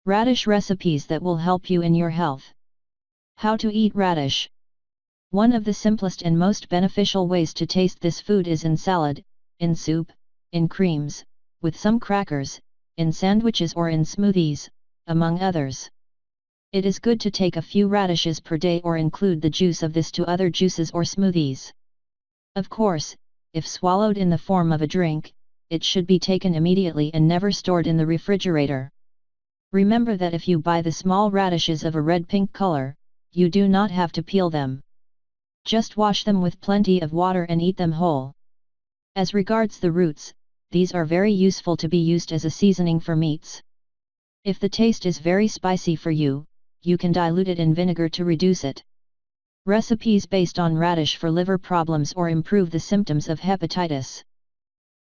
Radish recipes that will help you in your health. How to eat radish. One of the simplest and most beneficial ways to taste this food is in salad, in soup, in creams, with some crackers, in sandwiches or in smoothies, among others. It is good to take a few radishes per day or include the juice of this to other juices or smoothies. Of course, if swallowed in the form of a drink, it should be taken immediately and never stored in the refrigerator. Remember that if you buy the small radishes of a red-pink color, you do not have to peel them. Just wash them with plenty of water and eat them whole. As regards the roots, these are very useful to be used as a seasoning for meats. If the taste is very spicy for you, you can dilute it in vinegar to reduce it. Recipes based on radish for liver problems or improve the symptoms of hepatitis.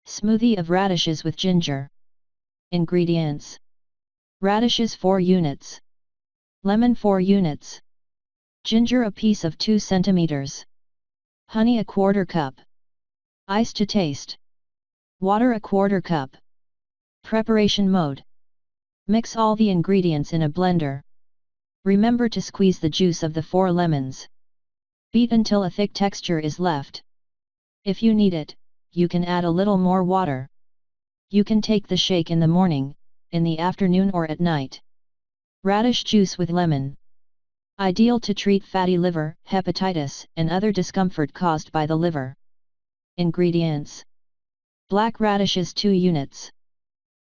Smoothie of radishes with ginger. Ingredients: radishes 4 units, lemon 4 units, ginger a piece of 2 cm, honey a 1/4 cup, ice to taste, water a 1/4 cup. Preparation mode: mix all the ingredients in a blender. Remember to squeeze the juice of the 4 lemons. Beat until a thick texture is left. If you need it, you can add a little more water. You can take the shake in the morning, in the afternoon or at night. Radish juice with lemon. Ideal to treat fatty liver, hepatitis, and other discomfort caused by the liver. Ingredients: black radishes 2 units,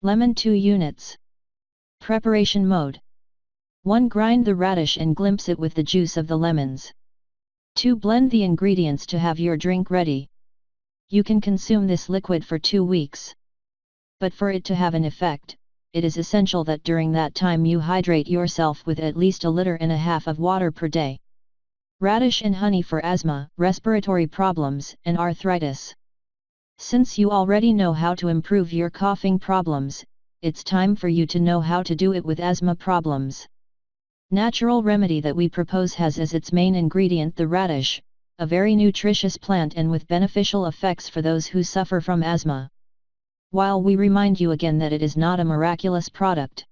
lemon 2 units. Preparation mode: 1. Grind the radish and glimpse it with the juice of the lemons. 2. Blend the ingredients to have your drink ready. You can consume this liquid for 2 weeks. But for it to have an effect, it is essential that during that time you hydrate yourself with at least 1.5 liters of water per day. Radish and honey for asthma, respiratory problems, and arthritis. Since you already know how to improve your coughing problems, it's time for you to know how to do it with asthma problems. Natural remedy that we propose has as its main ingredient the radish, a very nutritious plant and with beneficial effects for those who suffer from asthma. While we remind you again that it is not a miraculous product.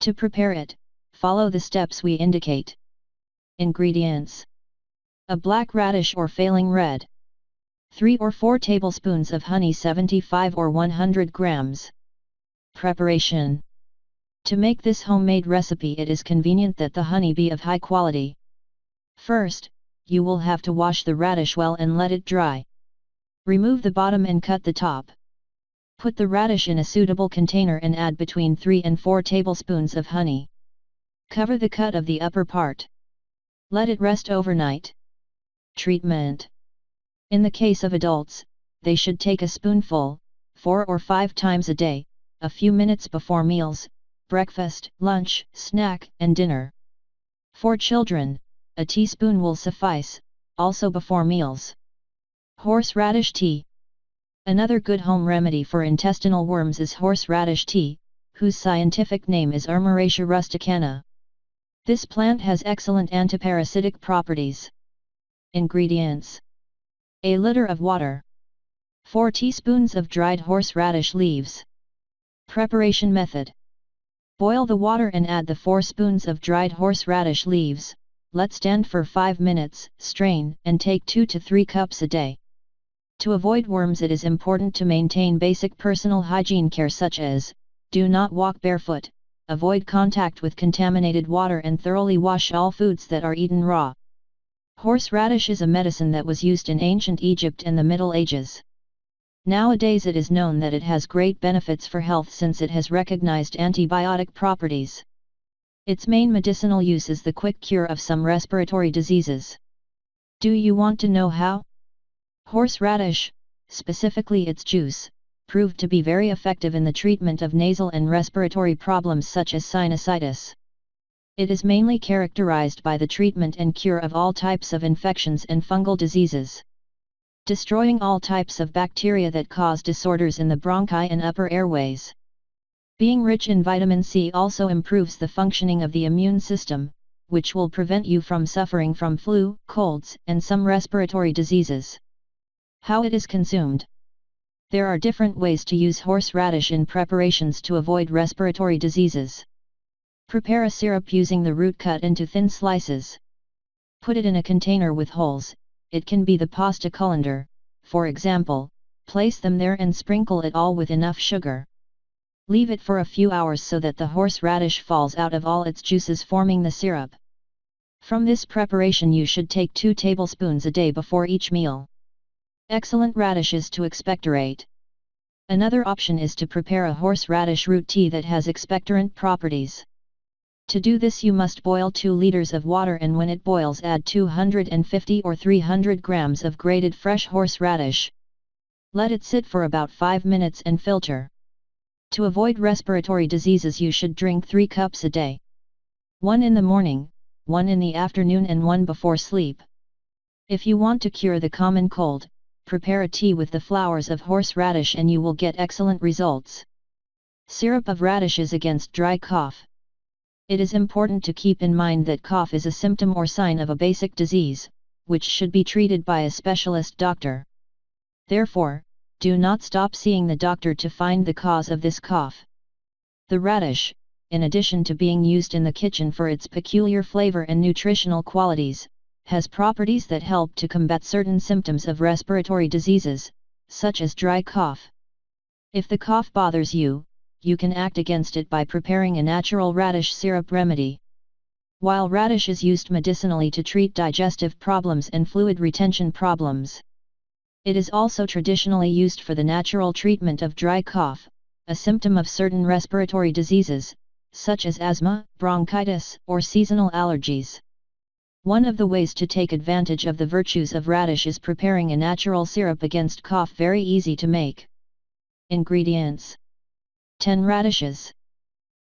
To prepare it, follow the steps we indicate. Ingredients: a black radish or failing red, 3 or 4 tablespoons of honey 75 or 100 grams. Preparation: to make this homemade recipe it is convenient that the honey be of high quality. First, you will have to wash the radish well and let it dry. Remove the bottom and cut the top. Put the radish in a suitable container and add between 3 and 4 tablespoons of honey. Cover the cut of the upper part. Let it rest overnight. Treatment: in the case of adults, they should take a spoonful, 4 or 5 times a day, a few minutes before meals, breakfast, lunch, snack, and dinner. For children, a teaspoon will suffice, also before meals. Horseradish tea. Another good home remedy for intestinal worms is horseradish tea, whose scientific name is Armoracia rusticana. This plant has excellent antiparasitic properties. Ingredients: a liter of water, 4 teaspoons of dried horseradish leaves. Preparation method: boil the water and add the 4 spoons of dried horseradish leaves, let stand for 5 minutes, strain, and take 2 to 3 cups a day. To avoid worms it is important to maintain basic personal hygiene care such as, do not walk barefoot, avoid contact with contaminated water and thoroughly wash all foods that are eaten raw. Horseradish is a medicine that was used in ancient Egypt and the Middle Ages. Nowadays it is known that it has great benefits for health since it has recognized antibiotic properties. Its main medicinal use is the quick cure of some respiratory diseases. Do you want to know how? Horseradish, specifically its juice, proved to be very effective in the treatment of nasal and respiratory problems such as sinusitis. It is mainly characterized by the treatment and cure of all types of infections and fungal diseases, destroying all types of bacteria that cause disorders in the bronchi and upper airways. Being rich in vitamin C also improves the functioning of the immune system, which will prevent you from suffering from flu, colds, and some respiratory diseases. How it is consumed. There are different ways to use horseradish in preparations to avoid respiratory diseases. Prepare a syrup using the root cut into thin slices. Put it in a container with holes, it can be the pasta colander, for example, place them there and sprinkle it all with enough sugar. Leave it for a few hours so that the horseradish falls out of all its juices, forming the syrup. From this preparation you should take 2 tablespoons a day before each meal. Excellent radishes to expectorate. Another option is to prepare a horseradish root tea that has expectorant properties. To do this you must boil 2 liters of water, and when it boils add 250 or 300 grams of grated fresh horseradish. Let it sit for about 5 minutes and filter. To avoid respiratory diseases you should drink 3 cups a day. 1 in the morning, 1 in the afternoon and 1 before sleep. If you want to cure the common cold, prepare a tea with the flowers of horseradish and you will get excellent results. Syrup of radishes against dry cough. It is important to keep in mind that cough is a symptom or sign of a basic disease, which should be treated by a specialist doctor. Therefore, do not stop seeing the doctor to find the cause of this cough. The radish, in addition to being used in the kitchen for its peculiar flavor and nutritional qualities, has properties that help to combat certain symptoms of respiratory diseases, such as dry cough. If the cough bothers you, you can act against it by preparing a natural radish syrup remedy. While radish is used medicinally to treat digestive problems and fluid retention problems, it is also traditionally used for the natural treatment of dry cough, a symptom of certain respiratory diseases, such as asthma, bronchitis, or seasonal allergies. One of the ways to take advantage of the virtues of radish is preparing a natural syrup against cough, very easy to make. Ingredients: 10 radishes,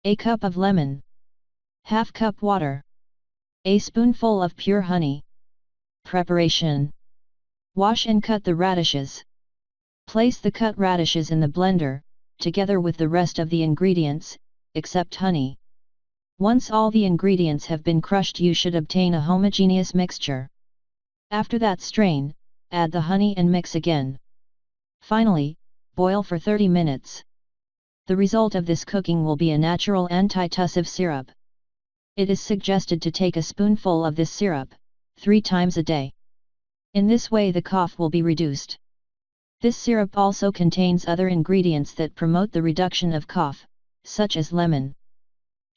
a cup of lemon, half cup water, a spoonful of pure honey. Preparation: wash and cut the radishes. Place the cut radishes in the blender, together with the rest of the ingredients, except honey. Once all the ingredients have been crushed you should obtain a homogeneous mixture. After that strain, add the honey and mix again. Finally, boil for 30 minutes. The result of this cooking will be a natural antitussive syrup. It is suggested to take a spoonful of this syrup, 3 times a day. In this way the cough will be reduced. This syrup also contains other ingredients that promote the reduction of cough, such as lemon.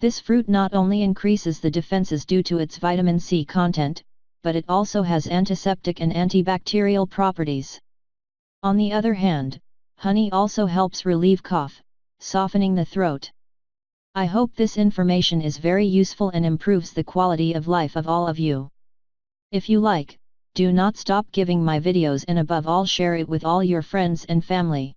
This fruit not only increases the defenses due to its vitamin C content, but it also has antiseptic and antibacterial properties. On the other hand, honey also helps relieve cough, softening the throat. I hope this information is very useful and improves the quality of life of all of you. If you like, do not stop giving my videos, and above all share it with all your friends and family.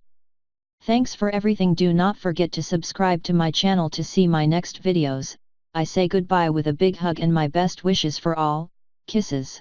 Thanks for everything. Do not forget to subscribe to my channel to see my next videos. I say goodbye with a big hug and my best wishes for all. Kisses.